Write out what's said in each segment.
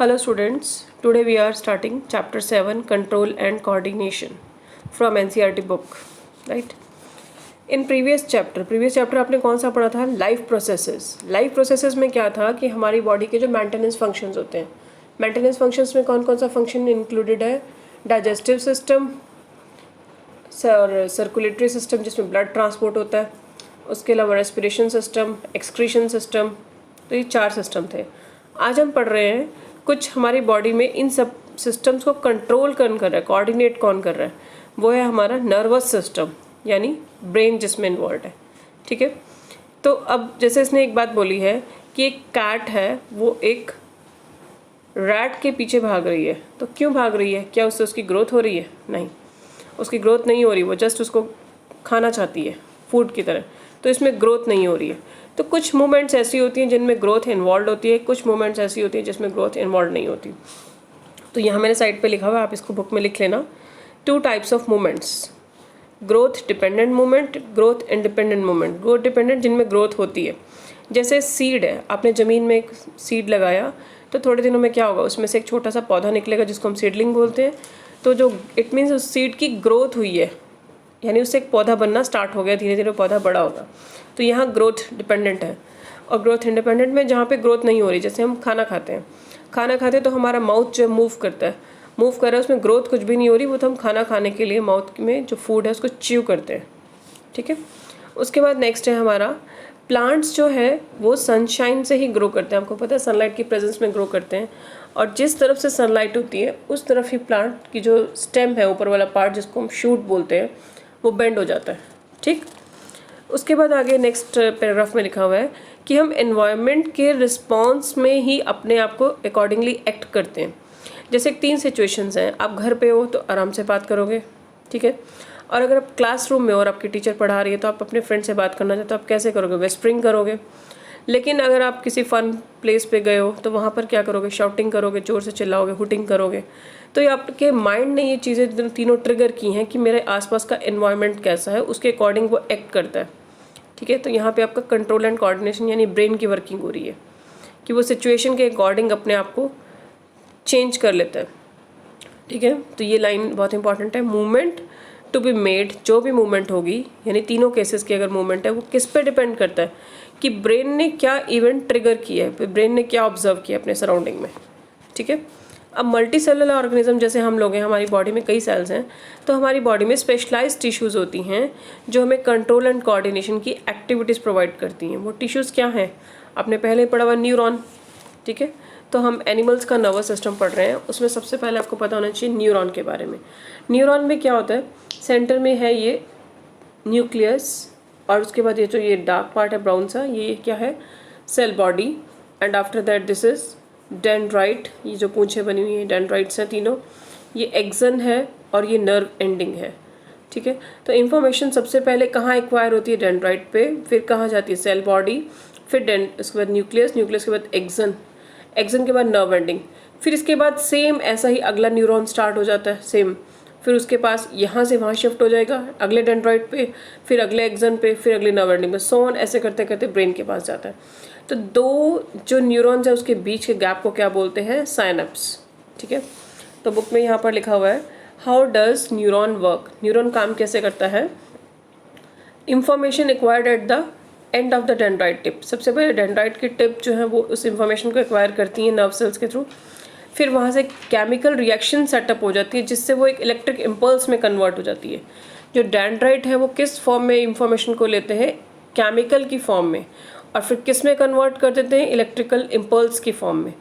Hello students, today we are starting chapter 7 Control and Coordination from NCERT book, right? In previous chapter आपने कौन सा पढ़ा था? Life processes में क्या था कि हमारी बॉडी के जो मेंटेनेंस फंक्शंस होते हैं, मेंटेनेंस फंक्शंस में कौन कौन सा फंक्शन इंक्लूडेड है? डाइजेस्टिव सिस्टम और सर्कुलेटरी सिस्टम जिसमें ब्लड ट्रांसपोर्ट होता है, उसके अलावा रेस्पिरेशन सिस्टम, एक्सक्रीशन सिस्टम, तो ये 4 सिस्टम थे। आज हम पढ़ रहे हैं कुछ हमारी बॉडी में इन सब सिस्टम्स को कंट्रोल कौन कर रहा है, कोऑर्डिनेट कौन कर रहा है, वो है हमारा नर्वस सिस्टम यानी ब्रेन जिसमें इन्वॉल्व है। ठीक है, तो अब जैसे इसने एक बात बोली है कि एक कैट है वो एक रैट के पीछे भाग रही है, तो क्यों भाग रही है? क्या उससे उसकी ग्रोथ हो रही है? नहीं, उसकी ग्रोथ नहीं हो रही, वो जस्ट उसको खाना चाहती है फूड की तरह, तो इसमें ग्रोथ नहीं हो रही है। तो कुछ मूवमेंट्स ऐसी होती हैं जिनमें ग्रोथ इन्वॉल्व होती है, कुछ मूवमेंट्स ऐसी होती हैं जिसमें ग्रोथ इन्वॉल्व नहीं होती। तो यहाँ मैंने साइड पे लिखा हुआ है, आप इसको बुक में लिख लेना। 2 types of movements, growth dependent movement, growth independent movement. Growth dependent जिनमें ग्रोथ होती है, जैसे सीड है, आपने ज़मीन में एक सीड लगाया तो थोड़े दिनों में क्या होगा, उसमें से एक छोटा सा पौधा निकलेगा जिसको हम सीडलिंग बोलते हैं। तो जो इट मीन्स उस सीड की ग्रोथ हुई है, यानी उससे एक पौधा बनना स्टार्ट हो गया, धीरे धीरे पौधा बड़ा होगा। तो यहाँ ग्रोथ डिपेंडेंट है। और ग्रोथ इंडिपेंडेंट में जहाँ पे ग्रोथ नहीं हो रही, जैसे हम खाना खाते हैं तो हमारा माउथ जो मूव करता है, मूव कर रहा है, उसमें ग्रोथ कुछ भी नहीं हो रही, वो तो हम खाना खाने के लिए माउथ में जो फूड है उसको च्यू करते हैं। ठीक है, उसके बाद नेक्स्ट है हमारा प्लांट्स जो है वो सनशाइन से ही ग्रो करते हैं। आपको पता है सनलाइट की प्रेजेंस में ग्रो करते हैं, और जिस तरफ से सनलाइट होती है उस तरफ ही प्लांट की जो स्टेम है, ऊपर वाला पार्ट जिसको हम शूट बोलते हैं, वो बेंड हो जाता है। ठीक, उसके बाद आगे नेक्स्ट पैराग्राफ में लिखा हुआ है कि हम एनवायरनमेंट के रिस्पॉन्स में ही अपने आप को अकॉर्डिंगली एक्ट करते हैं। जैसे 3 सिचुएशंस हैं, आप घर पे हो तो आराम से बात करोगे, ठीक है, और अगर आप क्लासरूम में और आपकी टीचर पढ़ा रही है तो आप अपने फ्रेंड से बात करना चाहते हो, आप कैसे करोगे? विस्परिंग करोगे। लेकिन अगर आप किसी फन प्लेस पे गए हो तो वहाँ पर क्या करोगे? शाउटिंग करोगे, जोर से चिल्लाओगे, हुटिंग करोगे। तो ये आपके माइंड ने ये चीज़ें तीनों ट्रिगर की हैं कि मेरे आसपास का एनवायरनमेंट कैसा है, उसके अकॉर्डिंग वो एक्ट करता है। ठीक है, तो यहाँ पे आपका कंट्रोल एंड कोऑर्डिनेशन यानी ब्रेन की वर्किंग हो रही है कि वो सिचुएशन के अकॉर्डिंग अपने आप को चेंज कर लेता है। ठीक है, तो ये लाइन बहुत इंपॉर्टेंट है। मूवमेंट टू बी मेड, जो भी मूवमेंट होगी, यानी तीनों केसेस की अगर मूवमेंट है, वो किस पे डिपेंड करता है कि ब्रेन ने क्या इवेंट ट्रिगर किया है, ब्रेन ने क्या ऑब्जर्व किया अपने सराउंडिंग में। ठीक है, अब मल्टी सेलुलर ऑर्गेनिज्म जैसे हम लोग हैं, हमारी बॉडी में कई सेल्स हैं, तो हमारी बॉडी में स्पेशलाइज्ड टिश्यूज़ होती हैं जो हमें कंट्रोल एंड कोऑर्डिनेशन की एक्टिविटीज़ प्रोवाइड करती हैं। वो टिश्यूज़ क्या हैं? आपने पहले पढ़ा हुआ न्यूरॉन। ठीक है, तो हम एनिमल्स का नर्वस सिस्टम पढ़ रहे हैं, उसमें सबसे पहले आपको पता होना चाहिए न्यूरॉन के बारे में। न्यूरॉन में क्या होता है? सेंटर में है ये न्यूक्लियस, और उसके बाद ये जो ये डार्क पार्ट है ब्राउन सा, ये क्या है? Cell body. And after that this is dendrite, ये जो पूंछें बनी हुई हैं डेंड्राइट्स हैं तीनों, ये एक्सन है और ये नर्व एंडिंग है। ठीक है, तो इन्फॉर्मेशन सबसे पहले कहाँ एक्वायर होती है? डेंड्राइट पे, फिर कहाँ जाती है? सेल बॉडी, फिर उसके बाद न्यूक्लियस, न्यूक्लियस के बाद एक्सन, एक्सन के बाद नर्व एंडिंग, फिर इसके बाद सेम ऐसा ही अगला न्यूरॉन स्टार्ट हो जाता है सेम, फिर उसके पास यहाँ से वहाँ शिफ्ट हो जाएगा अगले डेंड्राइट पे, फिर अगले एक्सन पे, फिर अगले नर्व एंडिंग में, सो ऑन, ऐसे करते करते ब्रेन के पास जाता है। तो 2 जो न्यूरॉन्स है उसके बीच के गैप को क्या बोलते हैं? साइनेप्स। ठीक है, तो बुक में यहाँ पर लिखा हुआ है how does neuron work, neuron काम कैसे करता है। Information acquired at the end of the dendrite tip, सबसे पहले डेंड्राइट की टिप जो है वो उस इंफॉर्मेशन को एक्वायर करती है नर्व सेल्स के थ्रू, फिर वहाँ से केमिकल रिएक्शन सेटअप हो जाती है जिससे वो एक इलेक्ट्रिक इम्पल्स में कन्वर्ट हो जाती है। जो डेंड्राइट है वो किस फॉर्म में इंफॉर्मेशन को लेते हैं? केमिकल की फॉर्म में, और फिर किस में कन्वर्ट कर देते हैं? इलेक्ट्रिकल इम्पल्स की फॉर्म में।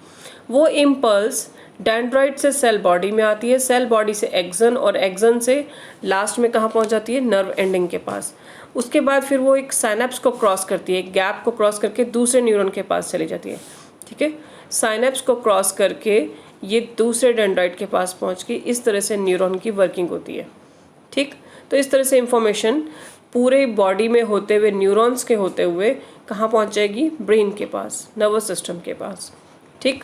वो इम्पल्स डेंड्राइट से सेल बॉडी में आती है, सेल बॉडी से एक्सन, और एक्सन से लास्ट में कहाँ पहुँच जाती है? नर्व एंडिंग के पास। उसके बाद फिर वो एक साइनेप्स को क्रॉस करती है, एक गैप को क्रॉस करके दूसरे न्यूरॉन के पास चली जाती है। ठीक है, साइनेप्स को क्रॉस करके ये दूसरे डेंड्राइट के पास पहुँच के इस तरह से न्यूरॉन की वर्किंग होती है। ठीक, तो इस तरह से इंफॉर्मेशन पूरे बॉडी में होते हुए, न्यूरॉन्स के होते हुए कहाँ पहुँच जाएगी? ब्रेन के पास, नर्वस सिस्टम के पास। ठीक।